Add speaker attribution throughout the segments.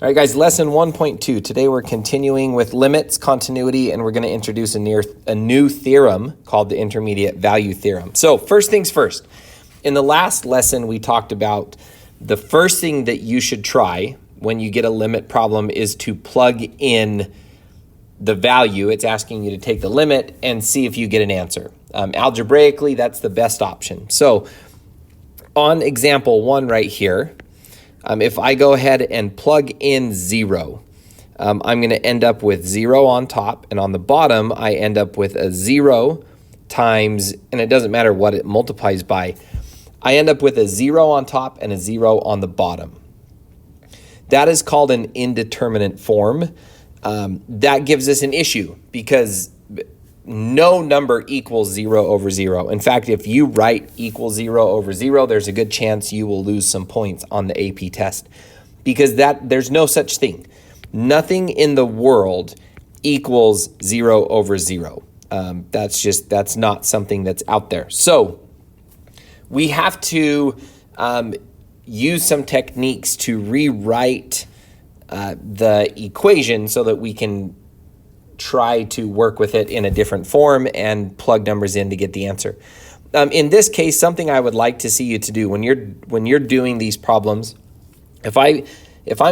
Speaker 1: All right, guys, lesson 1.2. Today we're continuing with limits, continuity, and we're going to introduce a new theorem called the intermediate value theorem. So first things first. In the last lesson, we talked about the first thing that you should try when you get a limit problem is to plug in the value. It's asking you to take the limit and see if you get an answer. Algebraically, that's the best option. So on example 1 right here, if I go ahead and plug in 0, I'm going to end up with 0 on top, and on the bottom, I end up with a 0 times, and it doesn't matter what it multiplies by, I end up with a 0 on top and a 0 on the bottom. That is called an indeterminate form. That gives us an issue because no number equals 0 over 0. In fact, if you write equals 0 over 0, there's a good chance you will lose some points on the AP test because there's no such thing. Nothing in the world equals 0 over 0. That's not something that's out there. So we have to use some techniques to rewrite the equation so that we can try to work with it in a different form and plug numbers in to get the answer. In this case, something I would like to see you to do when you're doing these problems, if I'm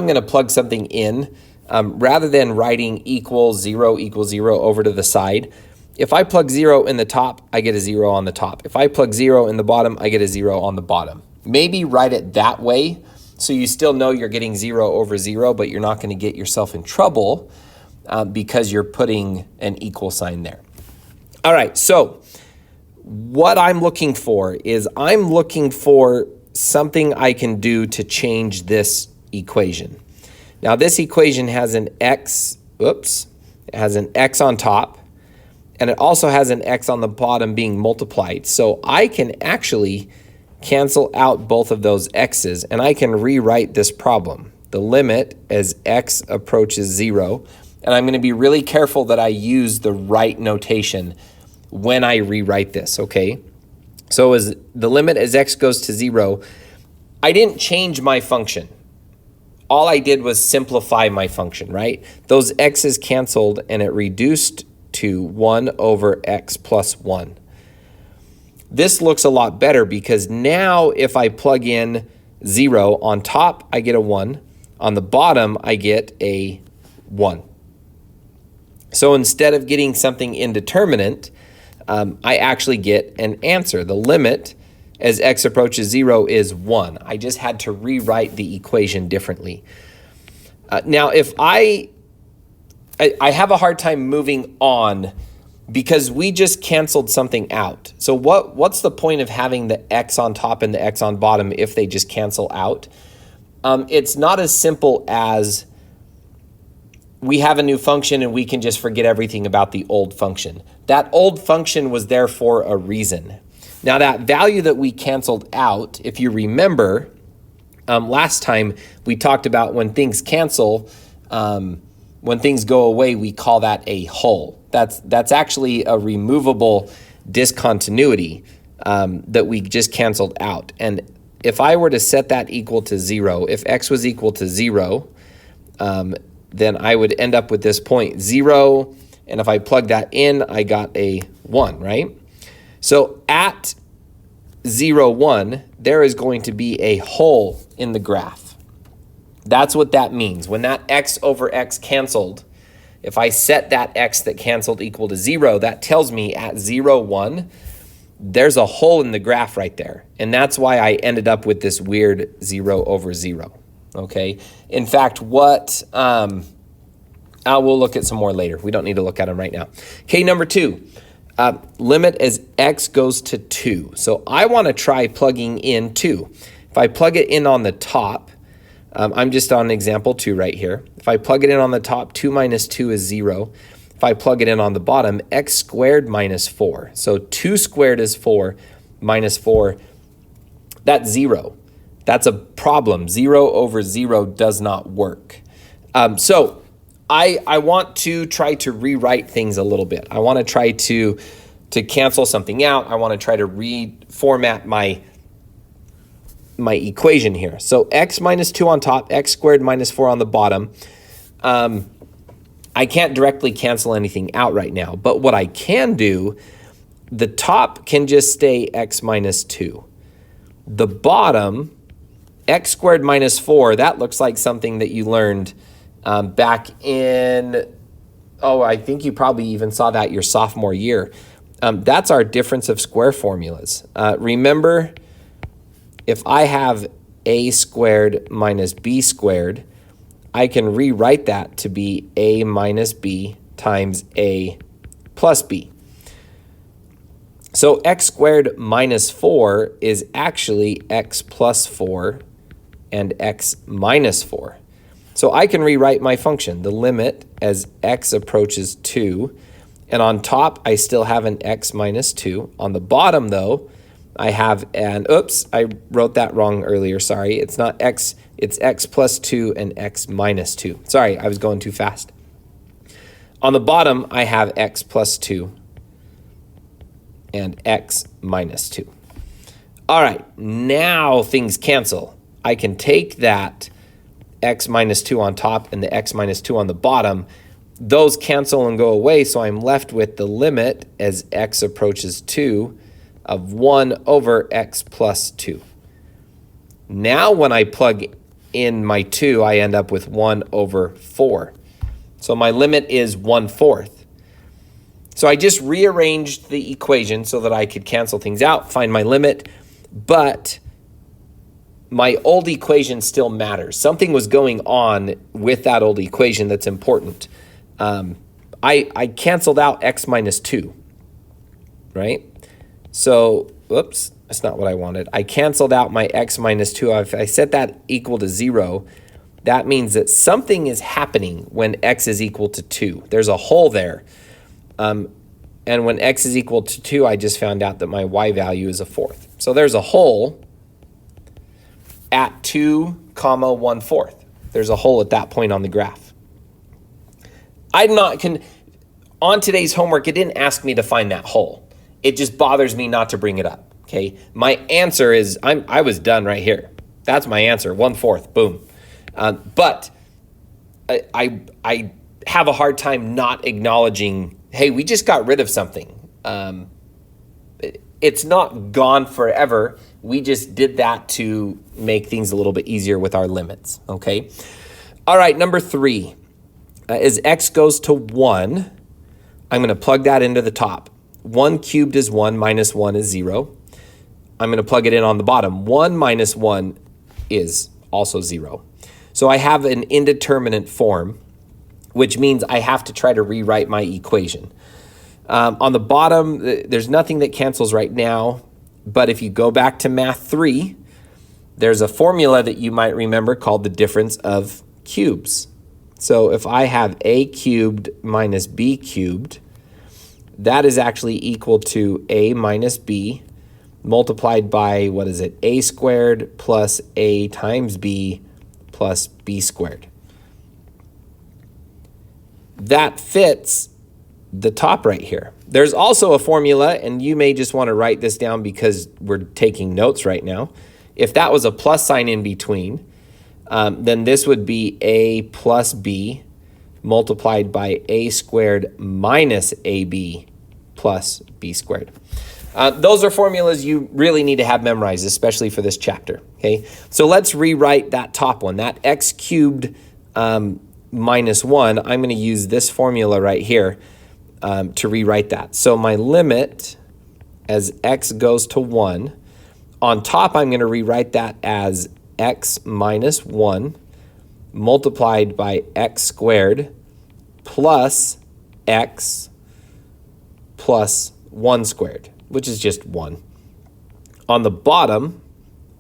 Speaker 1: going to plug something in, rather than writing equals 0 over to the side, if I plug 0 in the top, I get a 0 on the top. If I plug 0 in the bottom, I get a 0 on the bottom. Maybe write it that way so you still know you're getting 0 over 0, but you're not going to get yourself in trouble because you're putting an equal sign there. All right, so what I'm looking for is I'm looking for something I can do to change this equation. Now this equation has an x, it has an x on top, and it also has an x on the bottom being multiplied. So I can actually cancel out both of those x's, and I can rewrite this problem. The limit as x approaches 0, and I'm going to be really careful that I use the right notation when I rewrite this, okay? So as the limit as x goes to 0, I didn't change my function. All I did was simplify my function, right? Those x's canceled, and it reduced to 1 over x plus 1. This looks a lot better because now if I plug in 0 on top, I get a 1. On the bottom, I get a 1. So instead of getting something indeterminate, I actually get an answer. The limit as x approaches 0 is 1. I just had to rewrite the equation differently. Now, if I have a hard time moving on because we just canceled something out. So what's the point of having the x on top and the x on bottom if they just cancel out? It's not as simple as we have a new function and we can just forget everything about the old function. That old function was there for a reason. Now that value that we canceled out, if you remember, last time we talked about when things cancel, when things go away, we call that a hull. That's actually a removable discontinuity that we just canceled out. And if I were to set that equal to 0, if x was equal to 0, then I would end up with this point 0, and if I plug that in, I got a 1, right? So at 0, 1, there is going to be a hole in the graph. That's what that means. When that x over x canceled, if I set that x that canceled equal to 0, that tells me at 0, 1, there's a hole in the graph right there. And that's why I ended up with this weird 0 over 0, okay? In fact, we'll look at some more later. We don't need to look at them right now. Okay, number 2, limit as x goes to 2. So I want to try plugging in 2. If I plug it in on the top, I'm just on example 2 right here. If I plug it in on the top, 2 minus 2 is 0. If I plug it in on the bottom, x squared minus 4. So 2 squared is 4 minus 4. That's 0. That's a problem. 0 over 0 does not work. So I want to try to rewrite things a little bit. I want to try to cancel something out. I want to try to reformat my equation here. So x minus 2 on top, x squared minus 4 on the bottom. I can't directly cancel anything out right now, but what I can do, the top can just stay x minus 2. The bottom, x squared minus 4, that looks like something that you learned back in, I think you probably even saw that your sophomore year. That's our difference of square formulas. Remember, if I have a squared minus b squared, I can rewrite that to be a minus b times a plus b. So x squared minus 4 is actually x plus 4 and x minus 4. So I can rewrite my function, the limit as x approaches 2, and on top I still have an x minus 2. On the bottom though, I have an, I wrote that wrong earlier, sorry. It's not x, it's x plus 2 and x minus 2. Sorry, I was going too fast. On the bottom, I have x plus 2 and x minus 2. All right, now things cancel. I can take that x minus 2 on top and the x minus 2 on the bottom. Those cancel and go away, so I'm left with the limit as x approaches 2 of 1 over x plus 2. Now when I plug in my 2, I end up with 1 over 4. So my limit is 1/4. So I just rearranged the equation so that I could cancel things out, find my limit, but my old equation still matters. Something was going on with that old equation that's important. I canceled out x minus 2, right? So, that's not what I wanted. I canceled out my x minus 2. If I set that equal to 0, that means that something is happening when x is equal to 2. There's a hole there. And when x is equal to 2, I just found out that my y value is 1/4. So there's a hole at 2, 1/4. There's a hole at that point on the graph. On today's homework, it didn't ask me to find that hole. It just bothers me not to bring it up, okay? My answer is, I was done right here. That's my answer, 1/4, boom. But I have a hard time not acknowledging, hey, we just got rid of something. It's not gone forever. We just did that to make things a little bit easier with our limits, okay? All right, number 3. As x goes to 1, I'm going to plug that into the top. 1 cubed is 1, minus 1 is 0. I'm going to plug it in on the bottom. 1 minus 1 is also 0. So I have an indeterminate form, which means I have to try to rewrite my equation. On the bottom, there's nothing that cancels right now, but if you go back to Math 3, there's a formula that you might remember called the difference of cubes. So if I have a cubed minus b cubed, that is actually equal to a minus b multiplied by, a squared plus a times b plus b squared. That fits the top right here. There's also a formula, and you may just want to write this down because we're taking notes right now. If that was a plus sign in between, then this would be a plus b multiplied by a squared minus ab plus b squared. Those are formulas you really need to have memorized, especially for this chapter, okay? So let's rewrite that top one, that x cubed minus 1. I'm going to use this formula right here to rewrite that. So my limit as x goes to 1, on top I'm going to rewrite that as x minus 1 multiplied by x squared plus x plus 1 squared, which is just 1. On the bottom,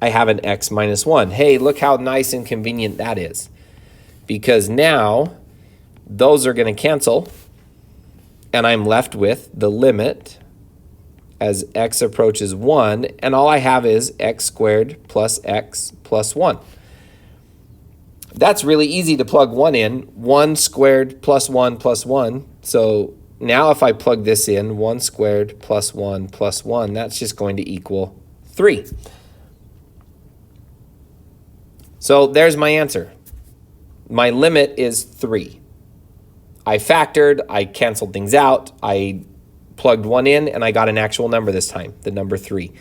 Speaker 1: I have an x minus 1. Hey, look how nice and convenient that is. Because now, those are going to cancel, and I'm left with the limit as x approaches 1, and all I have is x squared plus x plus 1. That's really easy to plug 1 in. 1 squared plus 1 plus 1. So now if I plug this in, 1 squared plus 1, that's just going to equal 3. So there's my answer. My limit is 3. I factored, I canceled things out, I plugged 1 in, and I got an actual number this time, the number 3.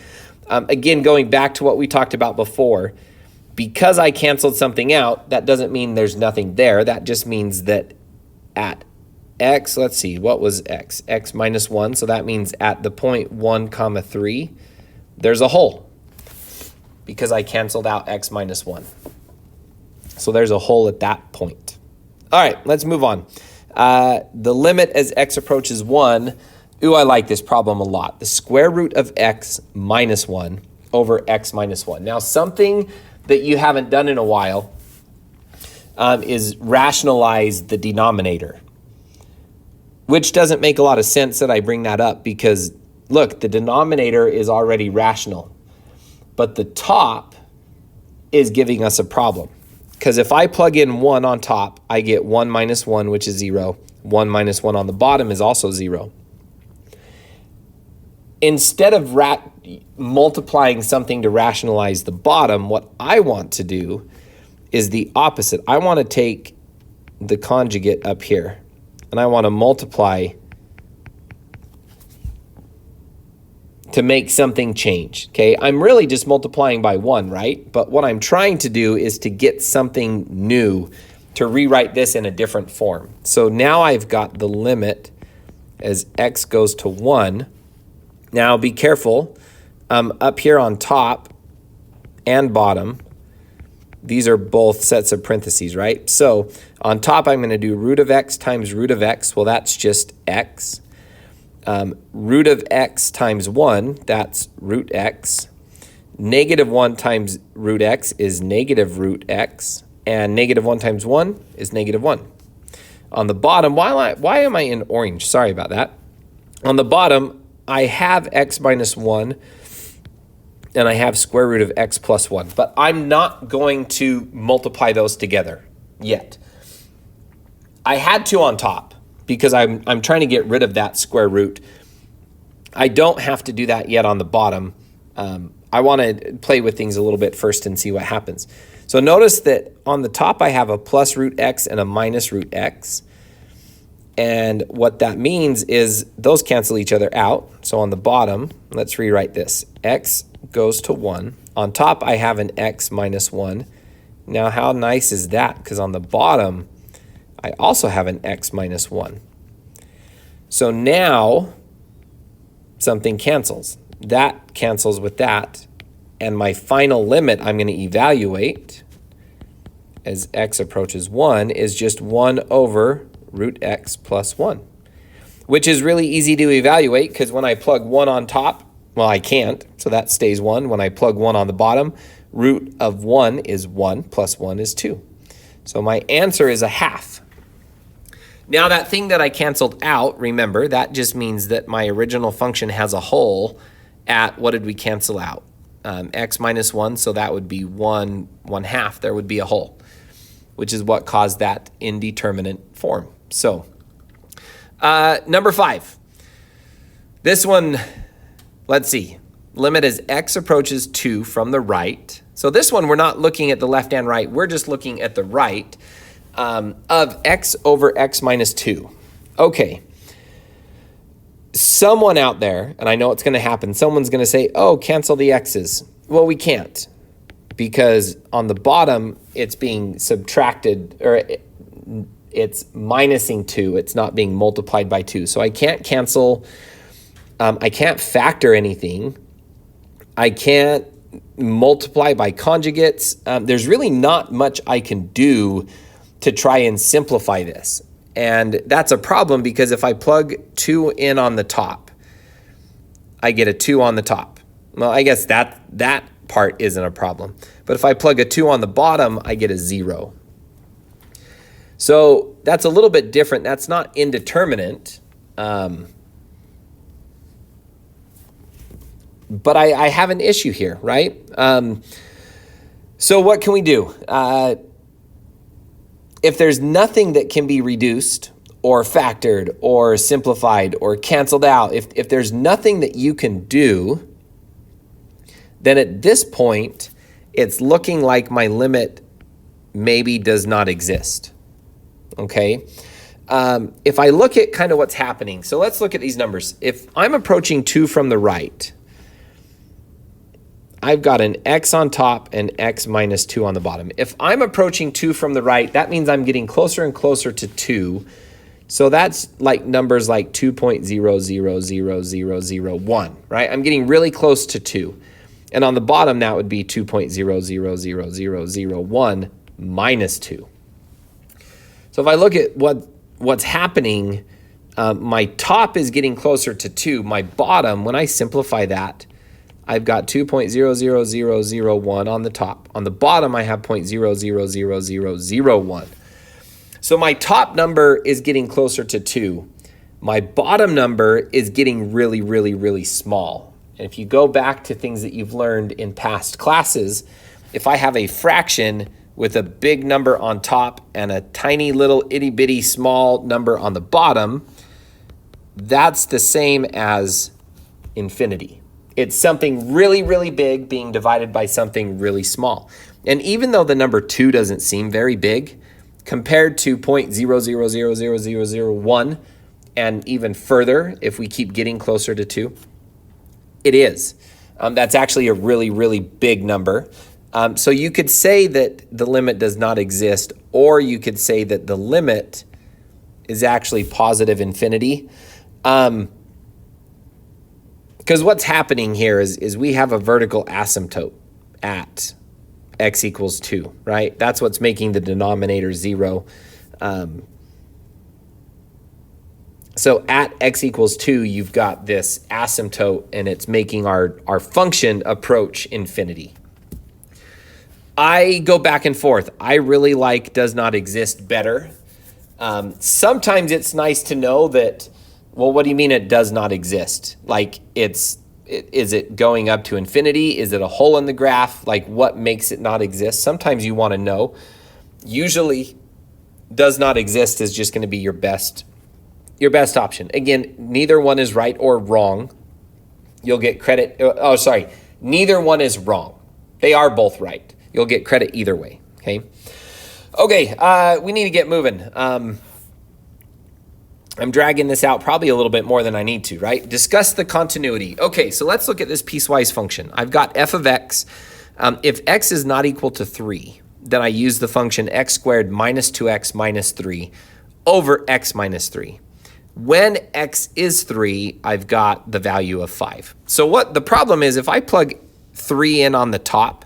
Speaker 1: Again, going back to what we talked about before, because I canceled something out, that doesn't mean there's nothing there. That just means that at x, let's see, what was x? X minus 1, so that means at the point 1 comma 3, there's a hole because I canceled out x minus 1. So there's a hole at that point. All right, let's move on. The limit as x approaches 1, ooh, I like this problem a lot. The square root of x minus 1 over x minus 1. Now, something that you haven't done in a while is rationalize the denominator, which doesn't make a lot of sense that I bring that up because, look, the denominator is already rational, but the top is giving us a problem. Because if I plug in 1 on top, I get 1 minus 1, which is 0. 1 minus 1 on the bottom is also 0. Instead of multiplying something to rationalize the bottom, what I want to do is the opposite. I want to take the conjugate up here, and I want to multiply to make something change, okay? I'm really just multiplying by 1, right? But what I'm trying to do is to get something new, to rewrite this in a different form. So now I've got the limit as x goes to 1. Now be careful, up here on top and bottom, these are both sets of parentheses, right? So on top I'm going to do root of x times root of x, well that's just x. Root of x times 1, that's root x. Negative 1 times root x is negative root x. And negative 1 times 1 is negative 1. On the bottom, why am I in orange? Sorry about that. On the bottom, I have x minus 1, and I have square root of x plus 1. But I'm not going to multiply those together yet. I had to on top, because I'm trying to get rid of that square root. I don't have to do that yet on the bottom. I want to play with things a little bit first and see what happens. So notice that on the top I have a plus root x and a minus root x. And what that means is those cancel each other out. So on the bottom, let's rewrite this. X goes to 1. On top I have an x minus 1. Now how nice is that? Because on the bottom, I also have an x minus 1. So now something cancels. That cancels with that. And my final limit I'm going to evaluate as x approaches 1 is just 1 over root x plus 1, which is really easy to evaluate because when I plug 1 on top, well, I can't, so that stays 1. When I plug 1 on the bottom, root of 1 is 1 plus 1 is 2. So my answer is a half. Now that thing that I canceled out, remember, that just means that my original function has a hole at, what did we cancel out? X minus 1, so that would be 1 half. There would be a hole, which is what caused that indeterminate form. So number 5. This one, let's see. Limit as x approaches 2 from the right. So this one, we're not looking at the left and right. We're just looking at the right. Of x over x minus 2. Okay. Someone out there, and I know it's going to happen, someone's going to say, oh, cancel the x's. Well, we can't, because on the bottom, it's being subtracted, or it's minusing 2. It's not being multiplied by 2. So I can't cancel, I can't factor anything. I can't multiply by conjugates. There's really not much I can do to try and simplify this. And that's a problem because if I plug 2 in on the top, I get a 2 on the top. Well, I guess that part isn't a problem. But if I plug a 2 on the bottom, I get a 0. So that's a little bit different. That's not indeterminate. But I have an issue here, right? So what can we do? If there's nothing that can be reduced or factored or simplified or canceled out, if there's nothing that you can do, then at this point, it's looking like my limit maybe does not exist, okay? If I look at kind of what's happening, so let's look at these numbers. If I'm approaching 2 from the right, I've got an x on top and x minus 2 on the bottom. If I'm approaching 2 from the right, that means I'm getting closer and closer to 2. So that's like numbers like 2.000001, right? I'm getting really close to 2. And on the bottom, that would be 2.000001 minus 2. So if I look at what's happening, my top is getting closer to 2. My bottom, when I simplify that, I've got 2.00001 on the top. On the bottom, I have 0.000001. So my top number is getting closer to 2. My bottom number is getting really, really, really small. And if you go back to things that you've learned in past classes, if I have a fraction with a big number on top and a tiny little itty bitty small number on the bottom, that's the same as infinity. It's something really, really big being divided by something really small. And even though the number 2 doesn't seem very big, compared to 0.00000001 and even further, if we keep getting closer to 2, it is. That's actually a really, really big number. So you could say that the limit does not exist, or you could say that the limit is actually positive infinity. Because what's happening here is we have a vertical asymptote at x equals 2, right? That's what's making the denominator 0. So at x equals 2, you've got this asymptote, and it's making our function approach infinity. I go back and forth. I really like does not exist better. Sometimes it's nice to know that, well, what do you mean it does not exist? Like, is it going up to infinity? Is it a hole in the graph? Like, what makes it not exist? Sometimes you want to know. Usually, does not exist is just going to be your best option. Again, neither one is right or wrong. You'll get credit. Neither one is wrong. They are both right. You'll get credit either way, okay? Okay, we need to get moving. I'm dragging this out probably a little bit more than I need to, right? Discuss the continuity. Okay, so let's look at this piecewise function. I've got f of x. If x is not equal to 3, then I use the function x squared minus 2x minus 3 over x minus 3. When x is 3, I've got the value of 5. So what the problem is, if I plug 3 in on the top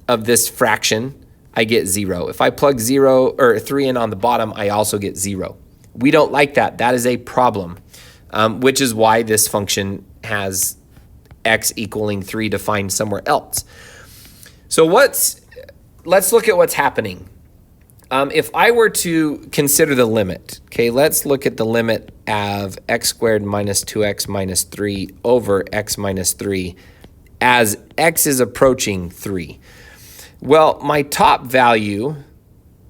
Speaker 1: of this fraction, I get 0. If I plug 3 in on the bottom, I also get 0. We don't like that. That is a problem, which is why this function has x equaling 3 defined somewhere else. So let's look at what's happening. If I were to consider the limit, okay, let's look at the limit of x squared minus 2x minus 3 over x minus 3 as x is approaching 3. Well, my top value,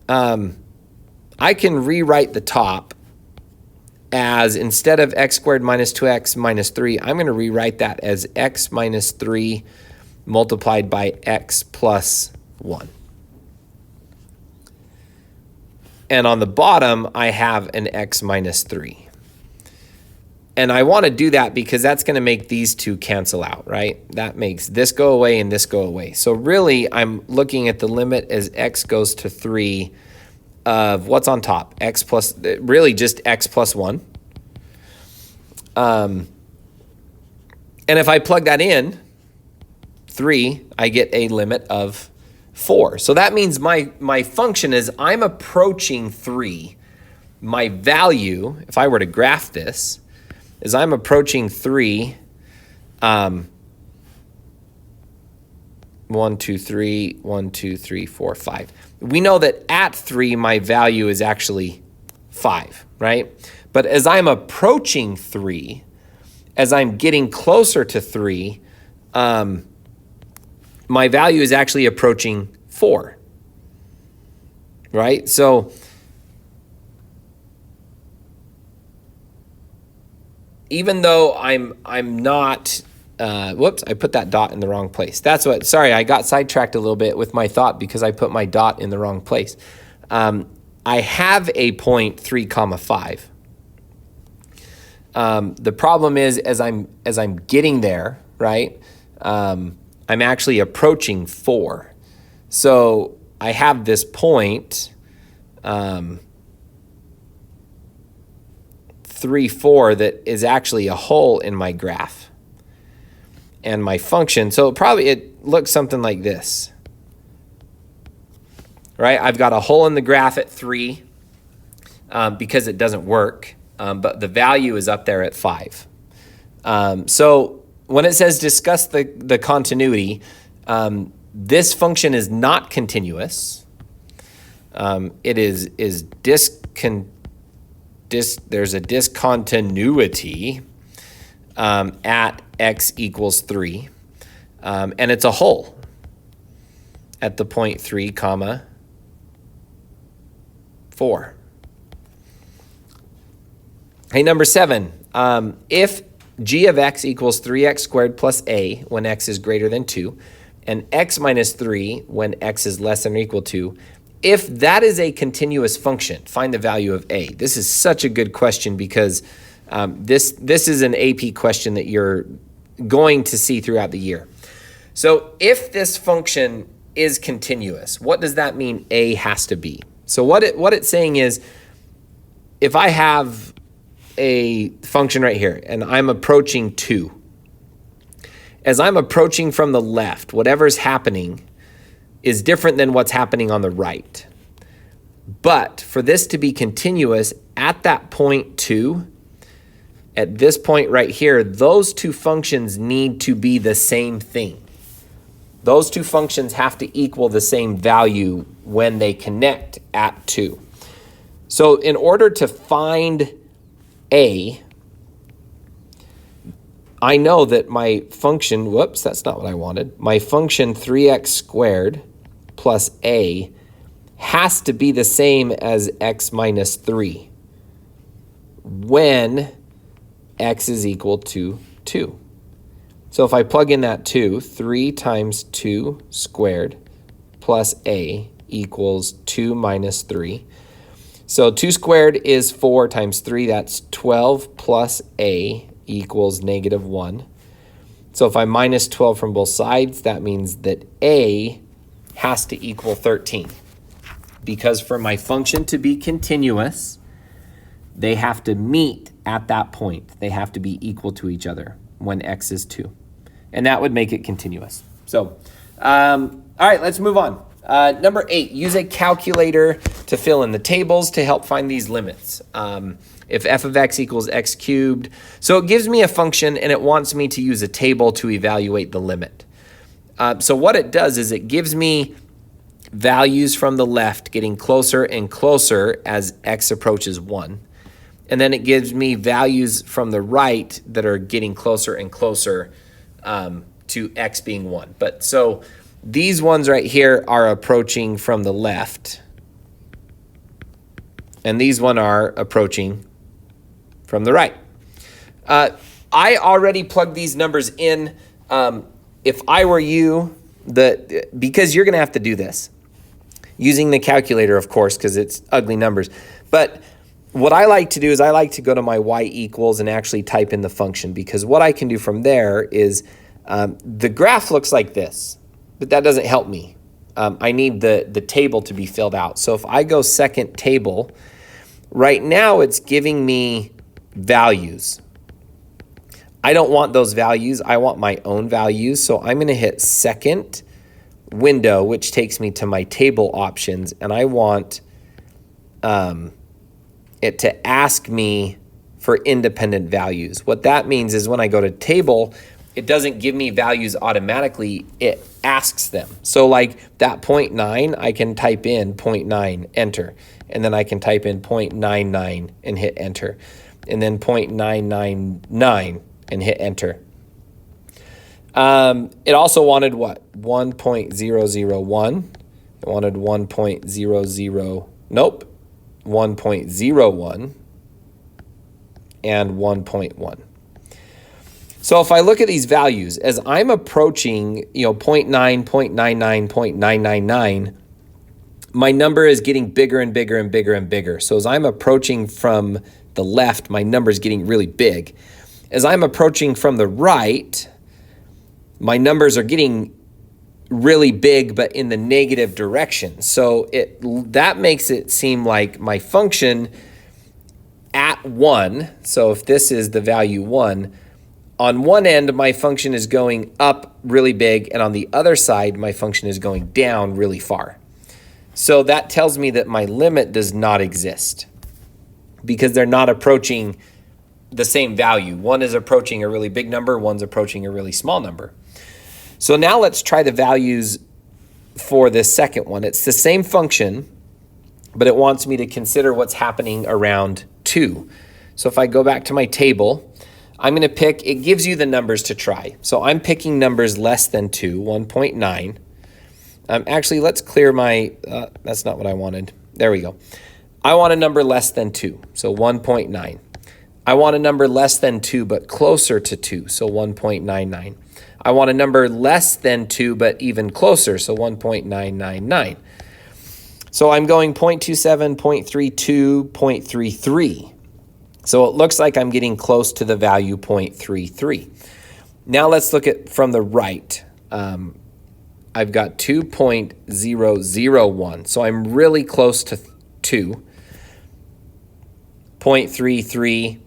Speaker 1: I can rewrite the top as, instead of x squared minus 2x minus 3, I'm going to rewrite that as x minus 3 multiplied by x plus 1. And on the bottom, I have an x minus 3. And I want to do that because that's going to make these two cancel out, right? That makes this go away and this go away. So really, I'm looking at the limit as x goes to 3 of what's on top, x plus, really just x plus 1. And if I plug that in, 3, I get a limit of 4. So that means my function is I'm approaching 3. My value, if I were to graph this, is I'm approaching 3, 1, 2, 3, 1, 2, 3, 4, 5. We know that at 3, my value is actually 5, right? But as I'm approaching 3, as I'm getting closer to 3, my value is actually approaching 4, right? So even though I'm not whoops, I put that dot in the wrong place. Sorry, I got sidetracked a little bit with my thought because I put my dot in the wrong place. I have a point 3 comma 5. The problem is as I'm getting there, right? I'm actually approaching 4. So I have this point 3, 4 that is actually a hole in my graph. And my function, so it looks something like this, right? I've got a hole in the graph at 3 because it doesn't work, but the value is up there at 5. So when it says discuss the continuity, this function is not continuous. It is there's a discontinuity at x equals 3, and it's a hole at the point 3 comma 4. Hey, number 7, if g of x equals 3x squared plus a when x is greater than 2, and x minus 3 when x is less than or equal to, if that is a continuous function, find the value of a. This is such a good question because this is an AP question that you're going to see throughout the year. So if this function is continuous, what does that mean a has to be? So what it's saying is, if I have a function right here and I'm approaching 2, as I'm approaching from the left, whatever's happening is different than what's happening on the right. But for this to be continuous at that point 2, at this point right here, those two functions need to be the same thing. Those two functions have to equal the same value when they connect at 2. So in order to find a, I know that my function, whoops, that's not what I wanted. My function 3x squared plus a has to be the same as x minus 3 when x is equal to 2. So if I plug in that 2, 3 times 2 squared plus a equals 2 minus 3. So 2 squared is 4 times 3, that's 12 plus a equals negative 1. So if I minus 12 from both sides, that means that a has to equal 13. Because for my function to be continuous, they have to meet at that point. They have to be equal to each other when x is 2. And that would make it continuous. So, all right, let's move on. Number 8, use a calculator to fill in the tables to help find these limits. If f of x equals x cubed. So it gives me a function and it wants me to use a table to evaluate the limit. So what it does is it gives me values from the left getting closer and closer as x approaches 1. And then it gives me values from the right that are getting closer and closer to x being 1. But so these ones right here are approaching from the left. And these one are approaching from the right. I already plugged these numbers in. If I were you, because you're going to have to do this using the calculator, of course, because it's ugly numbers. But what I like to do is I like to go to my y equals and actually type in the function, because what I can do from there is the graph looks like this, but that doesn't help me. I need the table to be filled out. So if I go second table, right now it's giving me values. I don't want those values. I want my own values. So I'm going to hit second window, which takes me to my table options. And I want it to ask me for independent values. What that means is when I go to table, it doesn't give me values automatically. It asks them. So like that 0.9, I can type in 0.9, enter. And then I can type in 0.99 and hit enter. And then 0.999 and hit enter. It also wanted what? 1.001. It wanted 1.00, nope, 1.01 and 1.1. So if I look at these values, as I'm approaching, 0.9, 0.99, 0.999, my number is getting bigger and bigger and bigger and bigger. So as I'm approaching from the left, my number is getting really big. As I'm approaching from the right, my numbers are getting really big, but in the negative direction. So that makes it seem like my function at 1, so if this is the value 1, on one end, my function is going up really big, and on the other side, my function is going down really far. So that tells me that my limit does not exist because they're not approaching the same value. One is approaching a really big number, one's approaching a really small number. So now let's try the values for this second one. It's the same function, but it wants me to consider what's happening around 2. So if I go back to my table, I'm going to pick, it gives you the numbers to try. So I'm picking numbers less than 2, 1.9. Actually, let's clear my, that's not what I wanted. There we go. I want a number less than 2, so 1.9. I want a number less than 2, but closer to 2, so 1.99. I want a number less than 2, but even closer, so 1.999. So I'm going 0.27, 0.32, 0.33. So it looks like I'm getting close to the value 0.33. Now let's look at from the right. I've got 2.001. So I'm really close to 2. 0.33,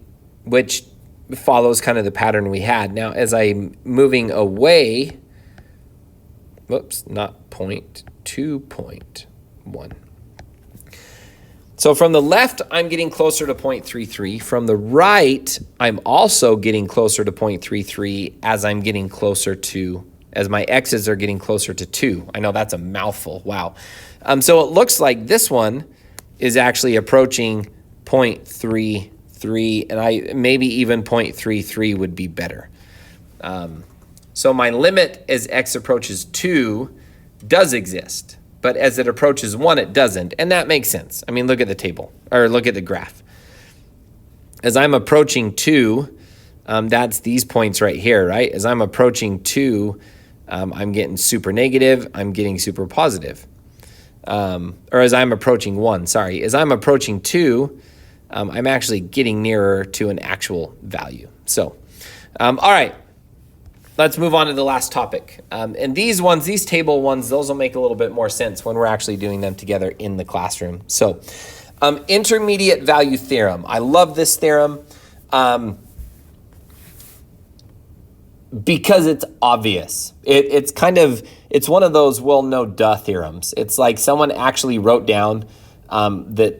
Speaker 1: which follows kind of the pattern we had. Now as I'm moving away, whoops, not 2.1. So from the left, I'm getting closer to 0.33. From the right, I'm also getting closer to 0.33 as I'm getting closer to, as my x's are getting closer to 2. I know that's a mouthful, wow. So it looks like this one is actually approaching 0.33, and maybe even 0.33 would be better. So my limit as x approaches 2 does exist. But as it approaches 1, it doesn't. And that makes sense. I mean, look at the table, or look at the graph. As I'm approaching 2, that's these points right here, right? As I'm approaching 2, I'm getting super negative, I'm getting super positive. Or as I'm approaching 1, sorry. As I'm approaching 2, I'm actually getting nearer to an actual value. So, all right. Let's move on to the last topic. And these ones, these table ones, those will make a little bit more sense when we're actually doing them together in the classroom. So intermediate value theorem. I love this theorem because it's obvious. It's one of those well-no duh theorems. It's like someone actually wrote down that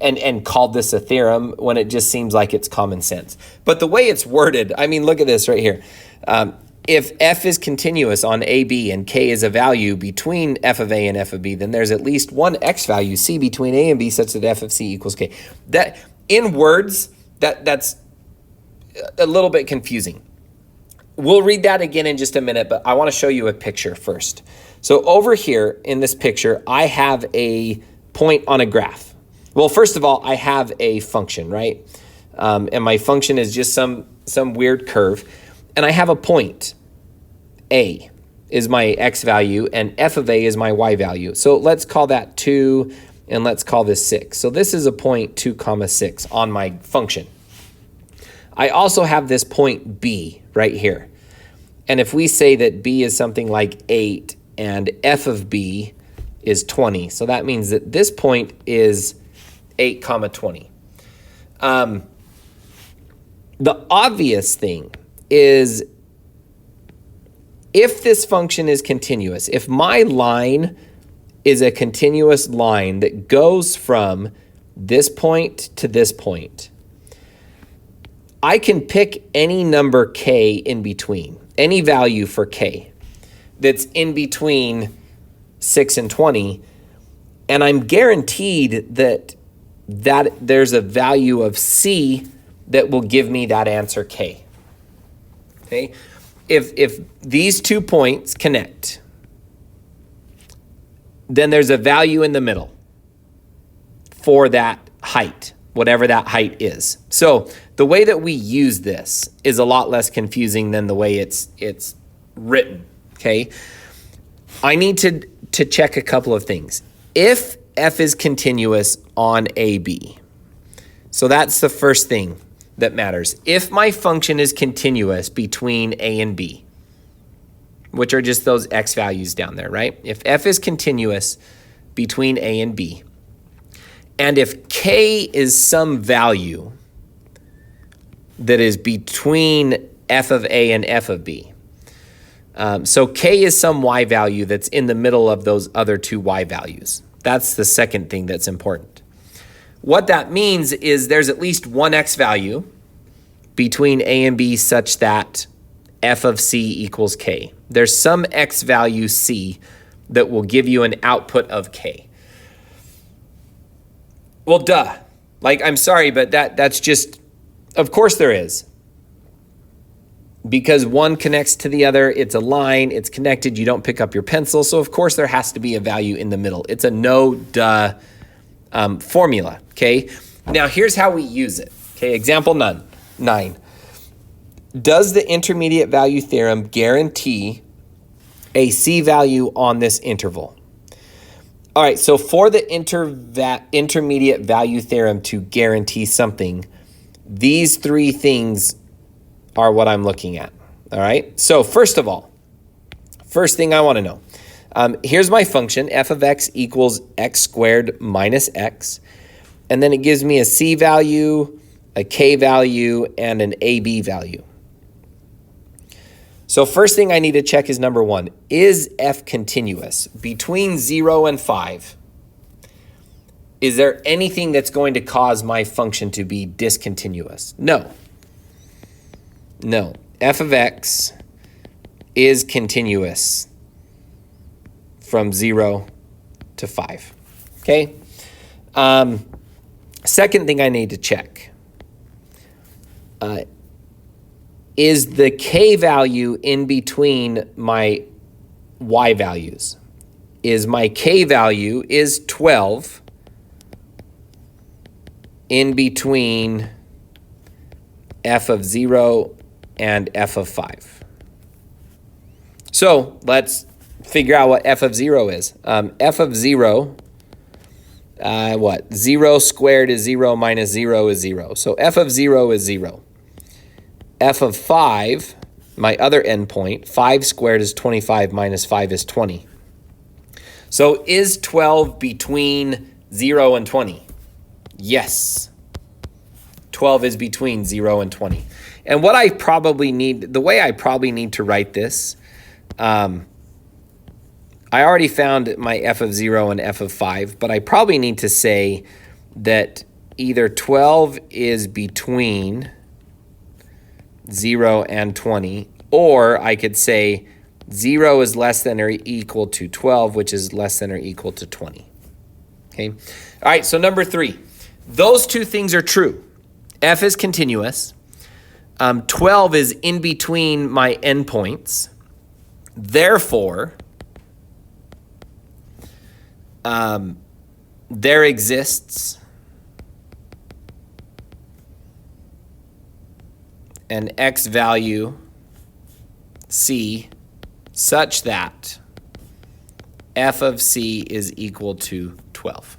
Speaker 1: and called this a theorem when it just seems like it's common sense. But the way it's worded, I mean, look at this right here. If f is continuous on AB and k is a value between f of a and f of b, then there's at least one x value c between a and b such that f of c equals k. That in words, that's a little bit confusing. We'll read that again in just a minute, but I want to show you a picture first. So over here in this picture, I have a point on a graph. Well, first of all, I have a function, right? And my function is just some weird curve. And I have a point. A is my x value, and f of a is my y value. So let's call that 2, and let's call this 6. So this is a point 2, 6 on my function. I also have this point b right here. And if we say that b is something like 8, and f of b is 20, so that means that this point is 8, 20. The obvious thing is if this function is continuous, if my line is a continuous line that goes from this point to this point, I can pick any number k in between, any value for k that's in between 6 and 20, and I'm guaranteed that there's a value of c that will give me that answer k. Okay, if these 2 points connect, then there's a value in the middle for that height, whatever that height is. So the way that we use this is a lot less confusing than the way it's written, okay? I need to check a couple of things. If f is continuous on AB, so that's the first thing that matters. If my function is continuous between a and b, which are just those x values down there, right? If f is continuous between a and b, and if k is some value that is between f of a and f of b, so k is some y value that's in the middle of those other two y values. That's the second thing that's important. What that means is there's at least one x value between a and b such that f of c equals k. There's some x value c that will give you an output of k. Well, duh. Like, I'm sorry, but that's just, of course there is. Because one connects to the other, it's a line, it's connected, you don't pick up your pencil, so of course there has to be a value in the middle. It's a no-duh formula, okay? Now here's how we use it, okay? Example 9. Does the intermediate value theorem guarantee a C value on this interval? All right, so for the intermediate value theorem to guarantee something, these three things are what I'm looking at, all right? So first of all, first thing I want to know, here's my function, f of x equals x squared minus x, and then it gives me a c value, a k value, and an ab value. So first thing I need to check is number 1, is f continuous? Between 0 and 5, is there anything that's going to cause my function to be discontinuous? No. No, f of x is continuous from 0 to 5, okay? Second thing I need to check, is the k value in between my y values? Is my k value, is 12 in between f of 0 and f of 5. So let's figure out what f of 0 is. F of 0, 0 squared is 0 minus 0 is 0. So f of 0 is 0. F of 5, my other endpoint, 5 squared is 25 minus 5 is 20. So is 12 between 0 and 20? Yes. 12 is between 0 and 20. And what I probably need, the way I probably need to write this, I already found my f of 0 and f of 5, but I probably need to say that either 12 is between 0 and 20, or I could say 0 is less than or equal to 12, which is less than or equal to 20. Okay? All right, so number 3. Those two things are true. F is continuous. 12 is in between my endpoints. Therefore, there exists an x value c such that f of c is equal to 12.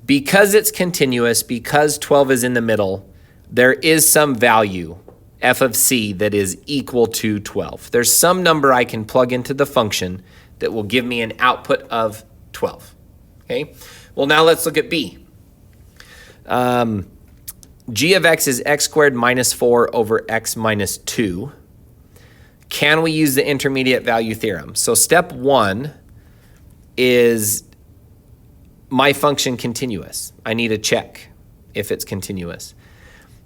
Speaker 1: Because it's continuous, because 12 is in the middle, there is some value, f of c, that is equal to 12. There's some number I can plug into the function that will give me an output of 12. Okay? Well, now let's look at b. G of x is x squared minus 4 over x minus 2. Can we use the intermediate value theorem? So step 1 is my function continuous. I need to check if it's continuous.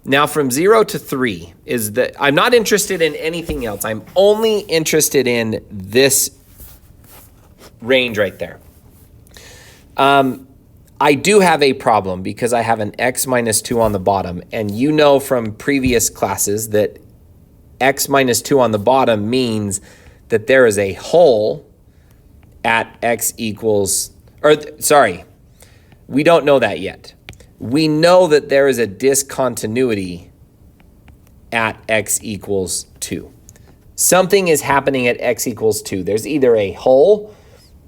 Speaker 1: Now from 0 to 3 is that I'm not interested in anything else. I'm only interested in this range right there. I do have a problem because I have an x minus 2 on the bottom, and you know from previous classes that x minus 2 on the bottom means that there is a hole at x equals, or sorry, we don't know that yet. we know that there is a discontinuity at x equals 2. Something is happening at x equals 2. There's either a hole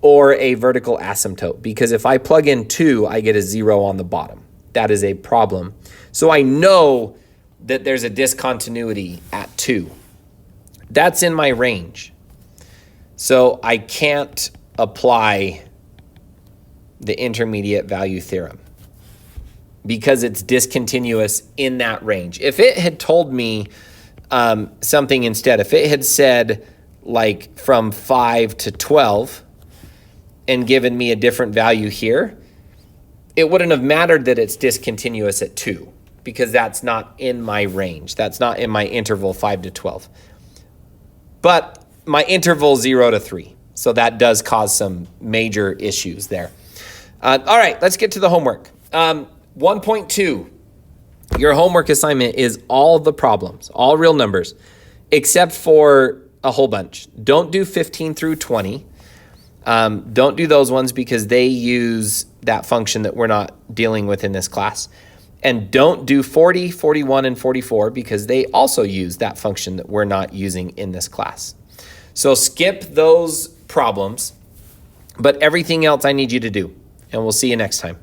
Speaker 1: or a vertical asymptote, because if I plug in 2, I get a 0 on the bottom. That is a problem. So I know that there's a discontinuity at 2. That's in my range. So I can't apply the intermediate value theorem because it's discontinuous in that range. If it had told me something instead, if it had said like from 5 to 12 and given me a different value here, it wouldn't have mattered that it's discontinuous at 2 because that's not in my range. That's not in my interval 5 to 12. But my interval 0 to 3. So that does cause some major issues there. All right, let's get to the homework. 1.2, your homework assignment is all the problems, all real numbers, except for a whole bunch. Don't do 15 through 20. Don't do those ones because they use that function that we're not dealing with in this class. And don't do 40, 41, and 44 because they also use that function that we're not using in this class. So skip those problems, but everything else I need you to do. And we'll see you next time.